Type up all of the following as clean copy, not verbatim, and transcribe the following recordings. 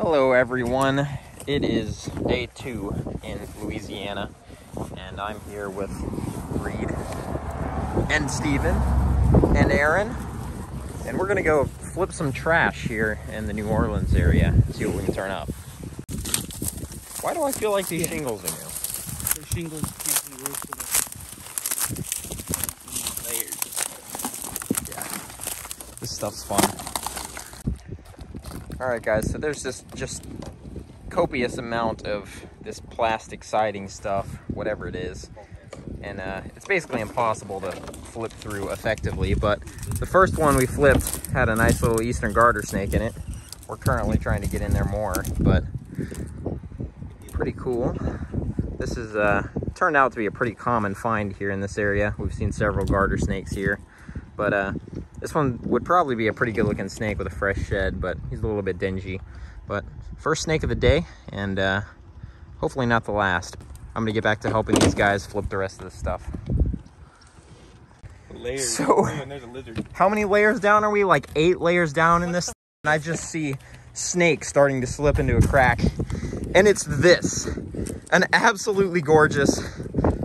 Hello everyone, it is day 2 in Louisiana, and I'm here with Reed and Steven and Aaron, and we're gonna go flip some trash here in the New Orleans area, see what we can turn up. Why do I feel like these shingles are new? The shingles can't be roofed with layers. Yeah, this stuff's fun. Alright guys, so there's this just copious amount of this plastic siding stuff, whatever it is, and it's basically impossible to flip through effectively, but the first one we flipped had a nice little eastern garter snake in it. We're currently trying to get in there more, but pretty cool. This is turned out to be a pretty common find here in this area. We've seen several garter snakes here, but this one would probably be a pretty good looking snake with a fresh shed, but he's a little bit dingy. But first snake of the day, and hopefully not the last. I'm gonna get back to helping these guys flip the rest of the stuff. Layers. So, and there's a lizard. How many layers down are we? Like 8 layers down in this. And I just see snakes starting to slip into a crack. And it's this, an absolutely gorgeous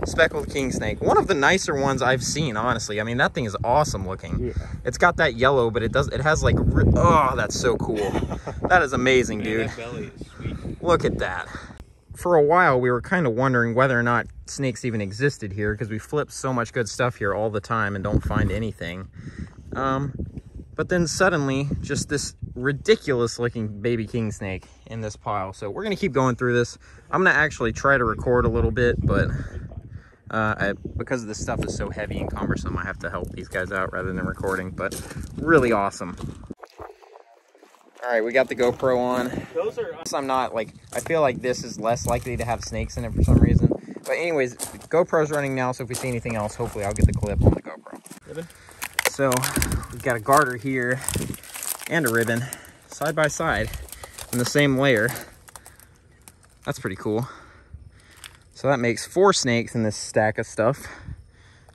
speckled king snake. One of the nicer ones I've seen, honestly. I mean, that thing is awesome looking. Yeah. It's got that yellow, but it has like, oh, that's so cool. That is amazing, dude. That belly is sweet. Look at that. For a while, we were kind of wondering whether or not snakes even existed here, because we flip so much good stuff here all the time and don't find anything. But then suddenly, just this ridiculous looking baby king snake in this pile. So we're gonna keep going through this. I'm gonna actually try to record a little bit, but because this stuff is so heavy and cumbersome, I have to help these guys out rather than recording, but really awesome. All right, we got the GoPro on. Those are... I'm not like, I feel like this is less likely to have snakes in it for some reason. But anyways, the GoPro's running now, so if we see anything else, hopefully I'll get the clip on the GoPro. Ribbon? So we've got a garter here and a ribbon side by side in the same layer. That's pretty cool. So that makes 4 snakes in this stack of stuff.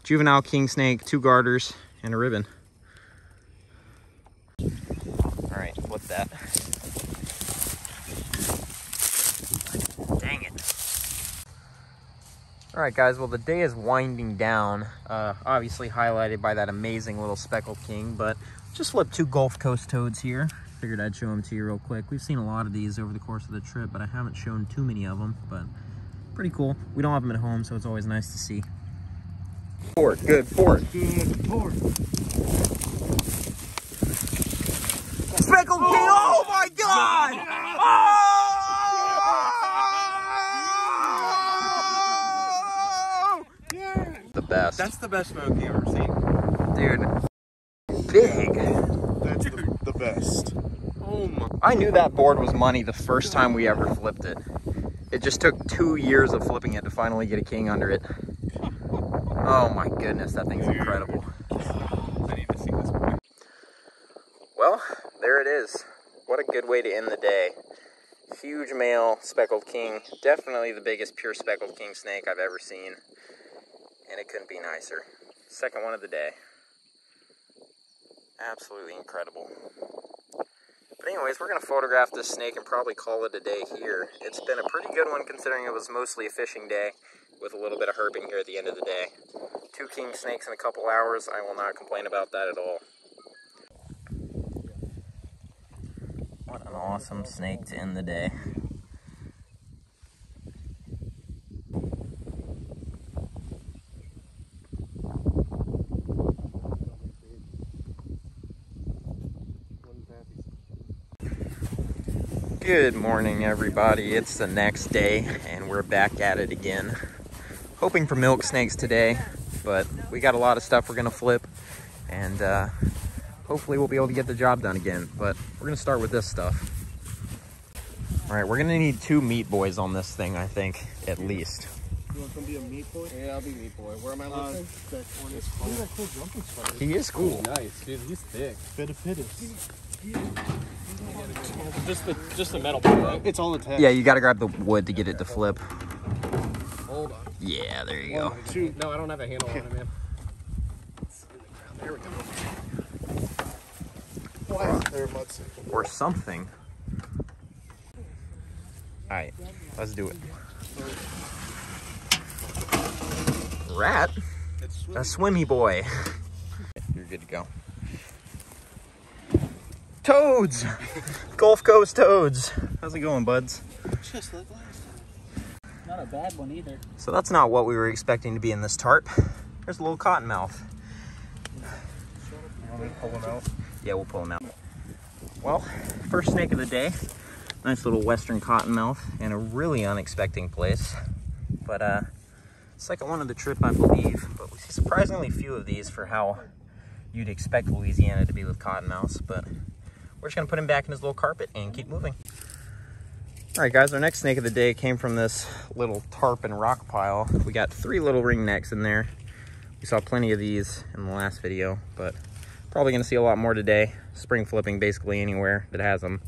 Juvenile king snake, 2 garters, and a ribbon. All right, flip that. Dang it. All right, guys, well, the day is winding down, obviously highlighted by that amazing little speckled king, but just flipped 2 Gulf Coast toads here. Figured I'd show them to you real quick. We've seen a lot of these over the course of the trip, but I haven't shown too many of them, but pretty cool. We don't have them at home, so it's always nice to see. Port, good port. Good port. Speckled king, oh my God! Oh! Yeah. The best. That's the best smoke you've ever seen. Dude, big. That's the best. Oh my. I knew that board was money the first time we ever flipped it. It just took 2 years of flipping it to finally get a king under it. Oh my goodness, that thing's incredible. I need to see this boy. Well, there it is. What a good way to end the day. Huge male speckled king. Definitely the biggest pure speckled king snake I've ever seen. And it couldn't be nicer. Second one of the day. Absolutely incredible. But anyways, we're going to photograph this snake and probably call it a day here. It's been a pretty good one considering it was mostly a fishing day with a little bit of herping here at the end of the day. 2 king snakes in a couple hours. I will not complain about that at all. What an awesome snake to end the day. Good morning, everybody. It's the next day and we're back at it again. Hoping for milk snakes today, but we got a lot of stuff we're gonna flip, and hopefully we'll be able to get the job done again. But we're gonna start with this stuff. All right, we're gonna need 2 meat boys on this thing, I think, at least. You want to be a meat boy? Yeah, I'll be meat boy. Where am I looking? That corner. Look at that cool jumping spider. He is cool. He's nice, dude. He's thick. Fittipitis. Just the metal part, right? It's all attached. Yeah, you gotta grab the wood to get it to flip. Hold on. Yeah, there you go. 1, 2. No, I don't have a handle on it, man. There we go. Or something. Alright, let's do it. Rat? A swimmy boy. You're good to go. Toads! Gulf Coast toads. How's it going, buds? Just like last time. Not a bad one either. So that's not what we were expecting to be in this tarp. There's a little cottonmouth. You want me to pull him out? Yeah, we'll pull him out. Well, first snake of the day. Nice little western cottonmouth in a really unexpected place. But second one of the trip, I believe. But we see surprisingly few of these for how you'd expect Louisiana to be with cottonmouths. But we're just gonna put him back in his little carpet and keep moving. All right, guys, our next snake of the day came from this little tarp and rock pile. We got 3 little ringnecks in there. We saw plenty of these in the last video, but probably gonna see a lot more today. Spring flipping basically anywhere that has them.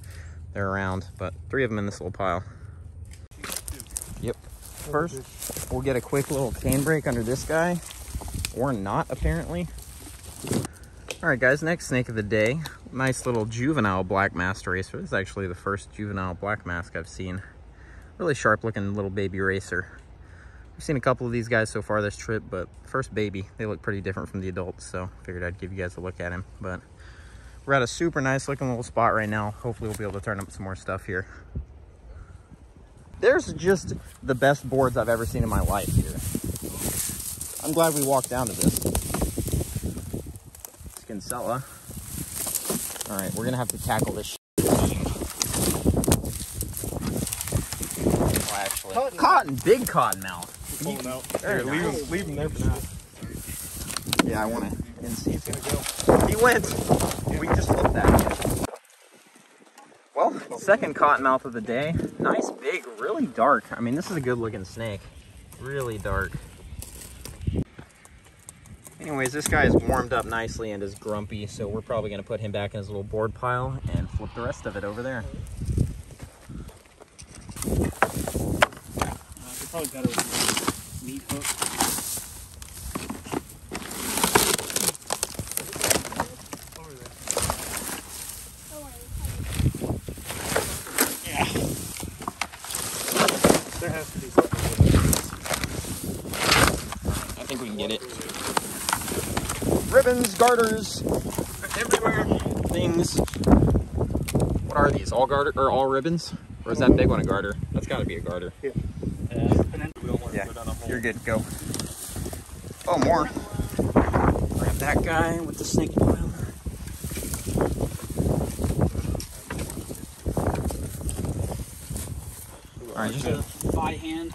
They're around, but 3 of them in this little pile. Yep. First, we'll get a quick little chain break under this guy, or not, apparently. All right, guys, next snake of the day. Nice little juvenile black masked racer. This is actually the first juvenile black mask I've seen. Really sharp looking little baby racer. I've seen a couple of these guys so far this trip, but first baby, they look pretty different from the adults, so figured I'd give you guys a look at him. But we're at a super nice looking little spot right now. Hopefully we'll be able to turn up some more stuff here. There's just the best boards I've ever seen in my life here. I'm glad we walked down to this. Skincella. All right, we're gonna have to tackle this well, actually. Cotton, big cottonmouth. Pull him out. Very Here, nice. leave him there for now. Yeah, I wanna see He's gonna go. He went. We just flipped that. Well, second cottonmouth of the day. Nice, big, really dark. I mean, this is a good looking snake. Really dark. Anyways, this guy is warmed up nicely and is grumpy, so we're probably gonna put him back in his little board pile and flip the rest of it over there. You're probably better with a meat hook. Yeah. There has to be something with it. I think we can get it. Ribbons, garters, everywhere. Things. What are these? All garter or all ribbons? Or is that big one a garter? That's got to be a garter. Yeah. Yeah, you're good. Go. Oh, more. Grab that guy with the snake oil. All right, just by hand.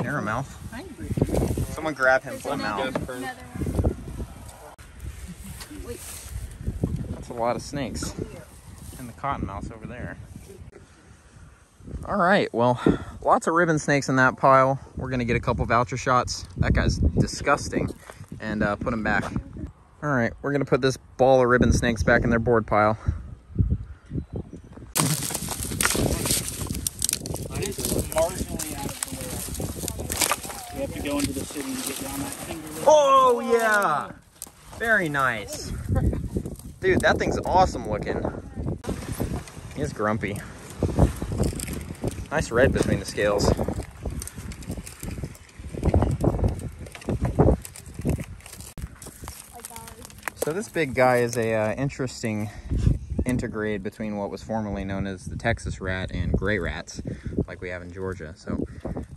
narrow mouth. Someone grab him, pull him out. That's a lot of snakes. And the cottonmouths over there. All right, well, lots of ribbon snakes in that pile. We're gonna get a couple voucher shots. That guy's disgusting. And put him back. All right, we're gonna put this ball of ribbon snakes back in their board pile. Marginally out of the way. We have to go into the city and get down that finger. Oh, yeah. Very nice. Dude, that thing's awesome looking. He's grumpy. Nice red between the scales. So this big guy is a interesting intergrade between what was formerly known as the Texas rat and gray rats, like we have in Georgia. So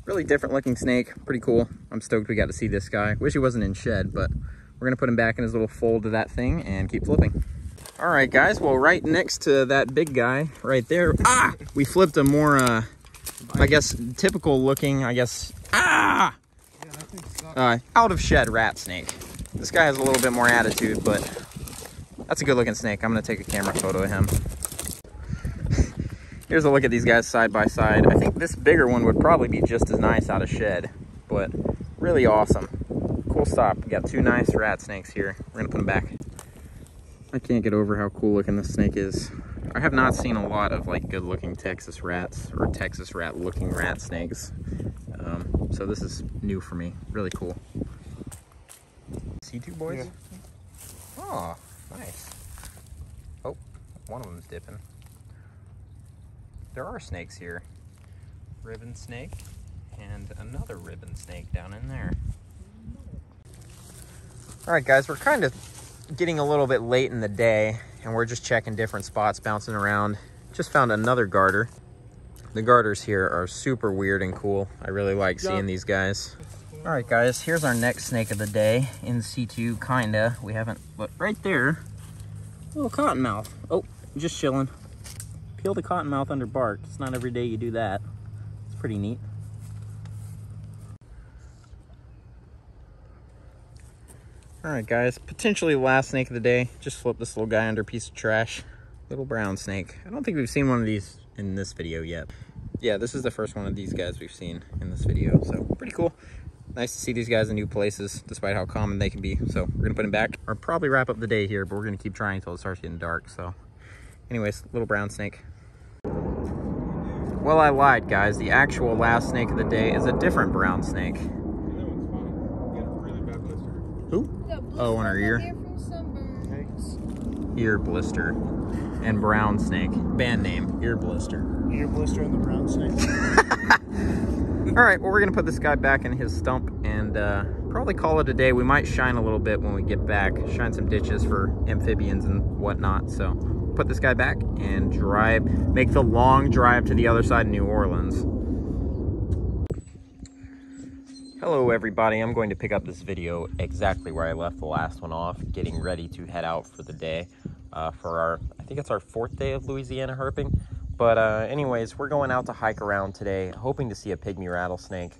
really different looking snake, pretty cool. I'm stoked we got to see this guy. Wish he wasn't in shed, but we're gonna put him back in his little fold of that thing and keep flipping. All right, guys, well, right next to that big guy right there, we flipped a more, I guess, typical looking, out of shed rat snake. This guy has a little bit more attitude, but that's a good looking snake. I'm gonna take a camera photo of him. Here's a look at these guys side by side. I think this bigger one would probably be just as nice out of shed, but really awesome. Cool stop. We got 2 nice rat snakes here. We're gonna put them back. I can't get over how cool looking this snake is. I have not seen a lot of like good looking Texas rats or Texas rat looking rat snakes. So this is new for me. Really cool. See 2 boys? Yeah. Oh, nice. Oh, one of them's dipping. there are snakes here. Ribbon snake and another ribbon snake down in there. All right, guys, we're kind of getting a little bit late in the day, and we're just checking different spots, bouncing around. Just found another garter. The garters here are super weird and cool. I really like seeing these guys. All right, guys, here's our next snake of the day. In situ, kinda. We haven't, but right there, little cottonmouth. Oh, just chilling. Peel the cottonmouth under bark. It's not every day you do that. It's pretty neat. All right, guys, potentially the last snake of the day. Just flip this little guy under a piece of trash. Little brown snake. I don't think we've seen one of these in this video yet. Yeah, this is the first one of these guys we've seen in this video, so pretty cool. Nice to see these guys in new places, despite how common they can be. So we're gonna put them back, or probably wrap up the day here, but we're gonna keep trying until it starts getting dark. So anyways, little brown snake. Well, I lied, guys. The actual last snake of the day is a different brown snake. That one's fine. You got a really bad blister. Who? Oh, on her ear. Thanks. Ear blister and brown snake. Band name, ear blister. Ear blister and the brown snake. All right, well, we're gonna put this guy back in his stump and probably call it a day. We might shine a little bit when we get back, shine some ditches for amphibians and whatnot. So put this guy back and make the long drive to the other side of New Orleans. Hello, everybody. I'm going to pick up this video exactly where I left the last one off, getting ready to head out for the day for our, I think it's our 4th day of Louisiana herping. But anyways, we're going out to hike around today, hoping to see a pygmy rattlesnake.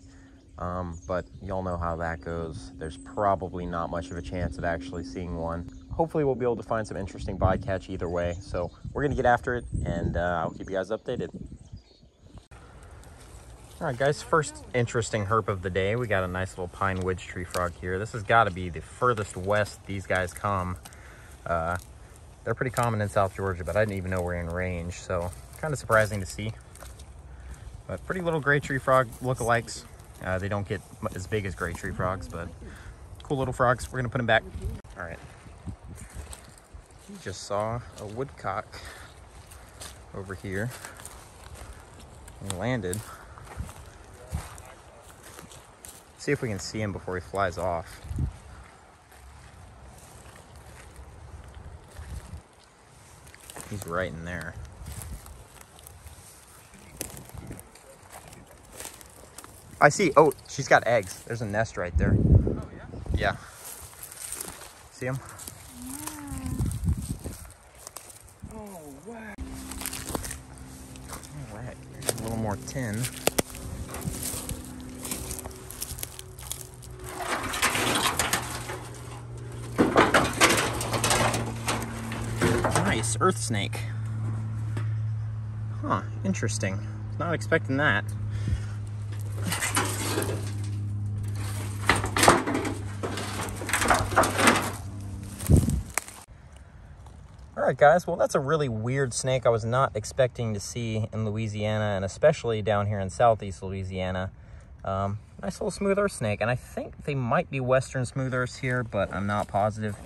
But y'all know how that goes. There's probably not much of a chance of actually seeing one. Hopefully we'll be able to find some interesting bycatch either way. So we're gonna get after it, and I'll keep you guys updated. All right, guys, first interesting herp of the day. We got a nice little pine wedge tree frog here. This has got to be the furthest west these guys come. They're pretty common in South Georgia, but I didn't even know we're in range, so kind of surprising to see. But pretty little gray tree frog lookalikes. They don't get as big as gray tree frogs, but cool little frogs. We're gonna put them back. All right. You just saw a woodcock over here. He landed. See if we can see him before he flies off. He's right in there. I see. Oh, she's got eggs. There's a nest right there. Oh, yeah? Yeah. See him? Yeah. Oh, wow. All right. Here's a little more tin. Nice. Earth snake. Huh. Interesting. Not expecting that. Alright, guys, well, that's a really weird snake I was not expecting to see in Louisiana, and especially down here in southeast Louisiana. Nice little smooth earth snake, and I think they might be western smooth earths here, but I'm not positive.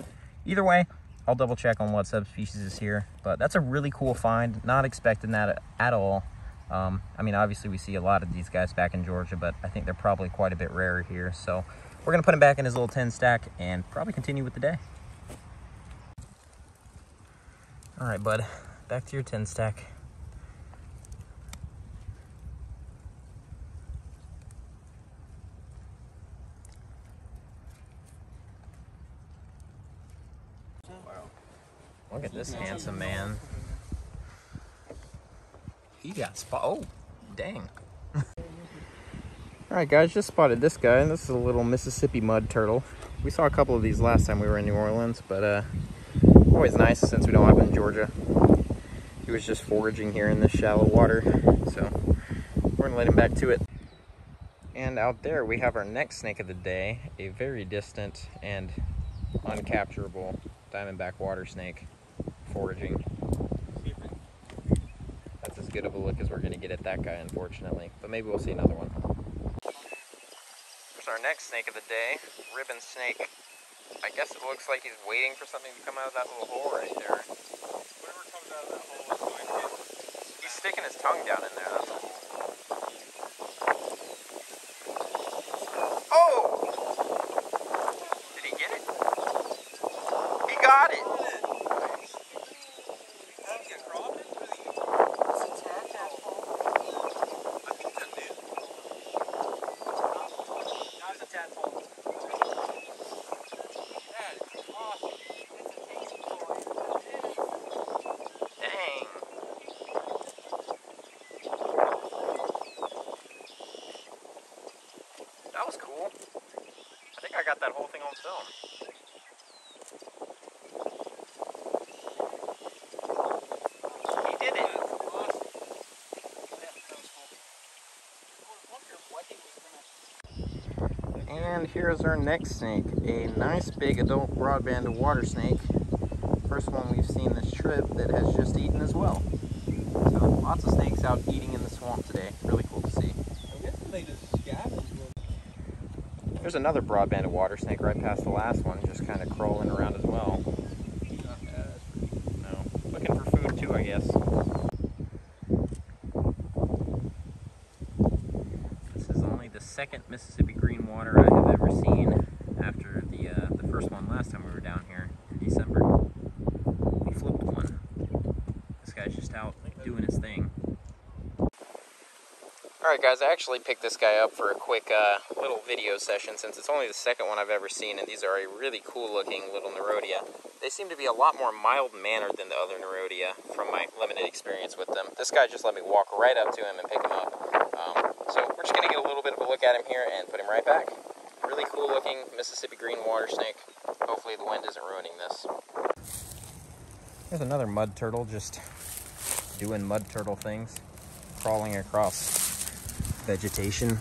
Either way, I'll double check on what subspecies is here, but that's a really cool find. Not expecting that at all. I mean, obviously we see a lot of these guys back in Georgia, but I think they're probably quite a bit rarer here. So we're gonna put him back in his little tin stack and probably continue with the day. All right, bud, back to your tin stack. Wow. Look at this handsome man. He got spot. Oh, dang. All right, guys, just spotted this guy. This is a little Mississippi mud turtle. We saw a couple of these last time we were in New Orleans, but always nice since we don't have it in Georgia. He was just foraging here in this shallow water, so we're gonna let him back to it. And out there we have our next snake of the day, a very distant and uncapturable diamondback water snake foraging. That's as good of a look as we're gonna get at that guy, unfortunately, but maybe we'll see another one. Here's our next snake of the day, ribbon snake. I guess it looks like he's waiting for something to come out of that little hole right there. Whatever comes out of that hole is going to get... sticking his tongue down in there. That's all. Oh! Did he get it? He got it! That was cool. I think I got that whole thing on film. He did it. And here's our next snake. A nice big adult broadband water snake. First one we've seen this trip that has just eaten as well. So lots of snakes out eating in the swamp today. Really cool to see. I guess they just scavenge. There's another broadband water snake right past the last one, just kind of crawling around as well. No, looking for food too, I guess. This is only the second Mississippi green water I have ever seen after the first one last time we were down here in December. We flipped one. This guy's just out doing his thing. Alright guys, I actually picked this guy up for a quick little video session since it's only the second one I've ever seen, and these are a really cool looking little Nerodia. They seem to be a lot more mild-mannered than the other Nerodia from my limited experience with them. This guy just let me walk right up to him and pick him up. So we're just going to get a little bit of a look at him here and put him right back. Really cool looking Mississippi green water snake. Hopefully the wind isn't ruining this. There's another mud turtle just doing mud turtle things, crawling across vegetation.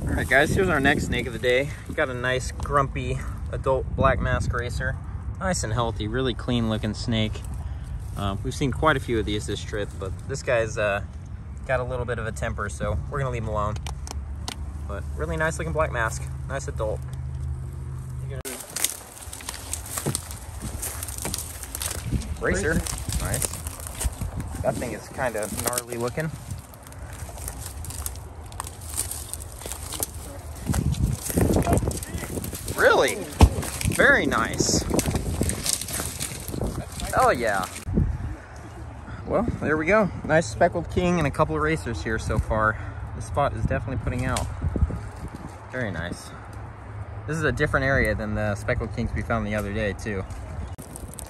Alright guys, here's our next snake of the day. We got a nice grumpy adult black mask racer. Nice and healthy, really clean looking snake. We've seen quite a few of these this trip, but this guy's got a little bit of a temper, so we're gonna leave him alone. But really nice looking black mask, nice adult. Racer, nice. That thing is kind of gnarly looking. Really? Very nice. Oh yeah. Well, there we go. Nice speckled king and a couple of racers here so far. This spot is definitely putting out. Very nice. This is a different area than the speckled kings we found the other day too.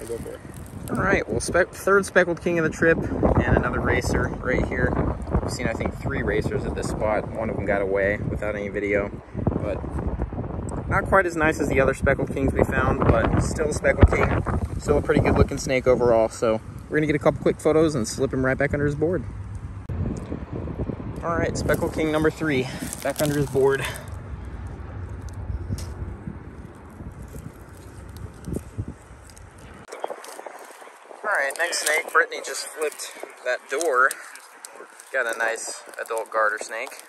I'll go for it. All right, well, third speckled king of the trip and another racer right here. We've seen, I think, 3 racers at this spot. One of them got away without any video, but not quite as nice as the other speckled kings we found, but still a speckled king. Still a pretty good looking snake overall. So we're gonna get a couple quick photos and slip him right back under his board. All right, speckled king number 3, back under his board. Alright, next snake. Brittany just flipped that door. Got a nice adult garter snake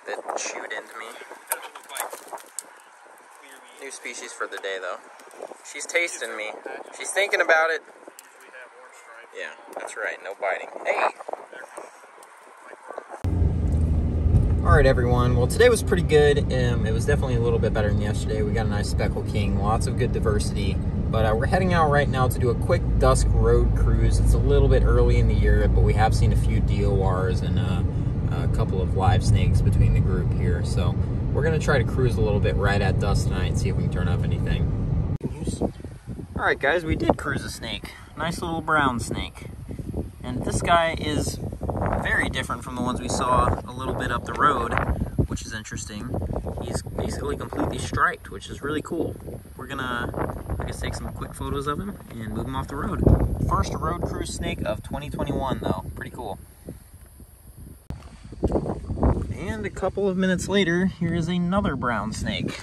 that chewed into me. New species for the day though. She's tasting me. She's thinking about it. Yeah, that's right. No biting. Hey! Alright everyone, well today was pretty good. It was definitely a little bit better than yesterday. We got a nice speckled king, lots of good diversity. But we're heading out right now to do a quick dusk road cruise. It's a little bit early in the year, but we have seen a few DORs and a couple of live snakes between the group here. So we're gonna try to cruise a little bit right at dusk tonight and see if we can turn up anything. Alright guys, we did cruise a snake. Nice little brown snake. And this guy is very different from the ones we saw a little bit up the road, which is interesting. He's basically completely striped, which is really cool. We're gonna, I guess, take some quick photos of him and move him off the road. First road cruise snake of 2021 though, pretty cool. And a couple of minutes later, here is another brown snake.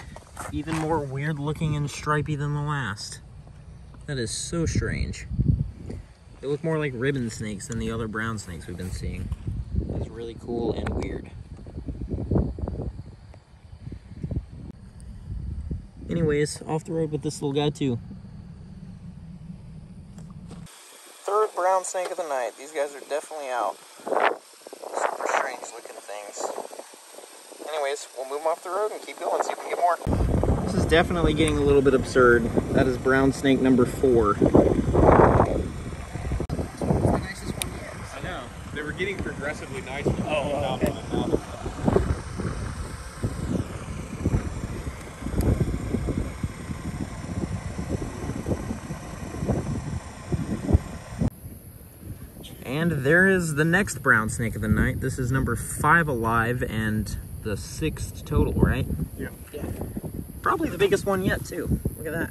Even more weird looking and stripy than the last. That is so strange. They look more like ribbon snakes than the other brown snakes we've been seeing. That's really cool and weird. Anyways, off the road with this little guy too. third brown snake of the night. These guys are definitely out. Super strange looking things. Anyways, we'll move them off the road and keep going, see if we can get more. This is definitely getting a little bit absurd. That is brown snake number 4. The nicest one yet. I know. They were getting progressively nicer. Oh, okay. And there is the next brown snake of the night. This is number 5 alive and the 6th total, right? Yeah. Probably the biggest one yet, too. Look at that.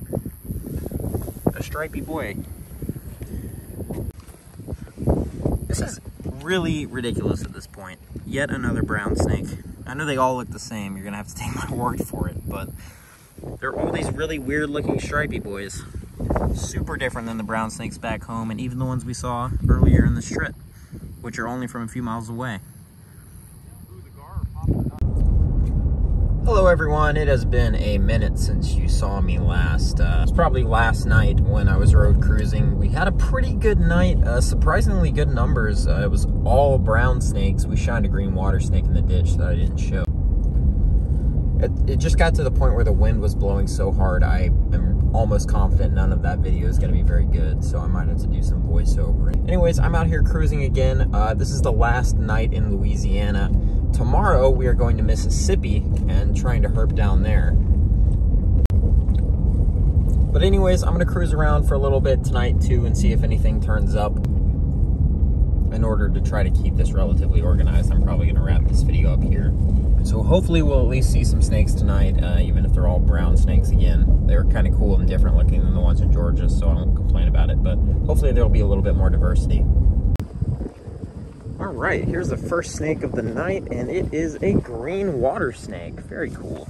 A stripy boy. This is really ridiculous at this point. Yet another brown snake. I know they all look the same. You're going to have to take my word for it, but they're all these really weird looking stripy boys. Super different than the brown snakes back home, and even the ones we saw earlier in this trip, which are only from a few miles away. Hello everyone, it has been a minute since you saw me last. It was probably last night when I was road cruising. We had a pretty good night, surprisingly good numbers. It was all brown snakes. We shined a green water snake in the ditch that I didn't show. It just got to the point where the wind was blowing so hard, I am almost confident none of that video is going to be very good, so I might have to do some voiceover. Anyways, I'm out here cruising again. This is the last night in Louisiana. Tomorrow, we are going to Mississippi and trying to herp down there. But anyways, I'm going to cruise around for a little bit tonight, too, and see if anything turns up. In order to try to keep this relatively organized, I'm probably going to wrap this video up here. So hopefully we'll at least see some snakes tonight, even if they're all brown snakes again. They were kind of cool and different looking than the ones in Georgia, so I won't complain about it. But hopefully there'll be a little bit more diversity. All right, here's the first snake of the night, and it is a green water snake. Very cool.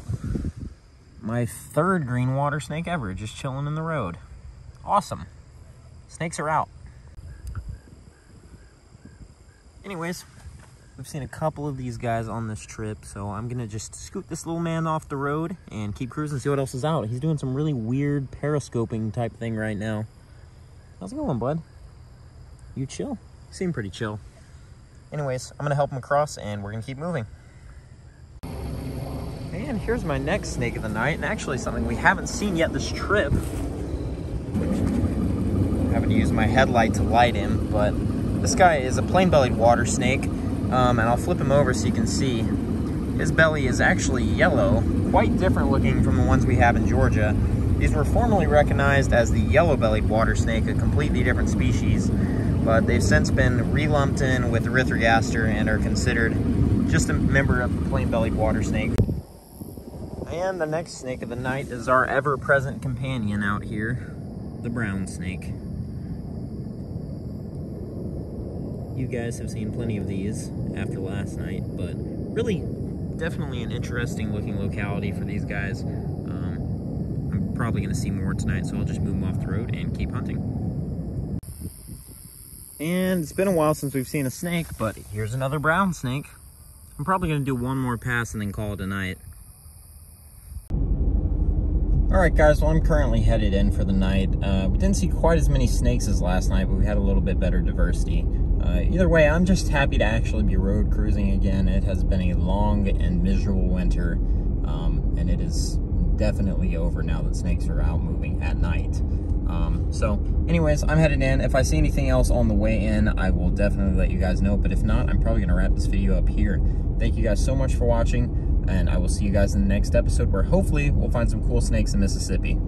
My 3rd green water snake ever, just chilling in the road. Awesome. Snakes are out. Anyways, we've seen a couple of these guys on this trip, so I'm gonna just scoot this little man off the road and keep cruising, see what else is out. He's doing some really weird periscoping type thing right now. How's it going, bud? You chill? You seem pretty chill. Anyways, I'm gonna help him across and we're gonna keep moving. And here's my next snake of the night, and actually something we haven't seen yet this trip. I'm having to use my headlight to light him, but this guy is a plain-bellied water snake, and I'll flip him over so you can see. His belly is actually yellow, quite different looking from the ones we have in Georgia. These were formerly recognized as the yellow-bellied water snake, a completely different species, but they've since been relumped in with Erythrogaster and are considered just a member of the plain-bellied water snake. And the next snake of the night is our ever-present companion out here, the brown snake. You guys have seen plenty of these after last night, but really, definitely an interesting looking locality for these guys. I'm probably going to see more tonight, so I'll just move them off the road and keep hunting. And it's been a while since we've seen a snake, but here's another brown snake. I'm probably going to do one more pass and then call it a night. Alright guys, well I'm currently headed in for the night. We didn't see quite as many snakes as last night, but we had a little bit better diversity. Either way, I'm just happy to actually be road cruising again. It has been a long and miserable winter, and it is definitely over now that snakes are out moving at night. So anyways, I'm headed in. If I see anything else on the way in, I will definitely let you guys know, but if not, I'm probably going to wrap this video up here. Thank you guys so much for watching, and I will see you guys in the next episode where hopefully we'll find some cool snakes in Mississippi.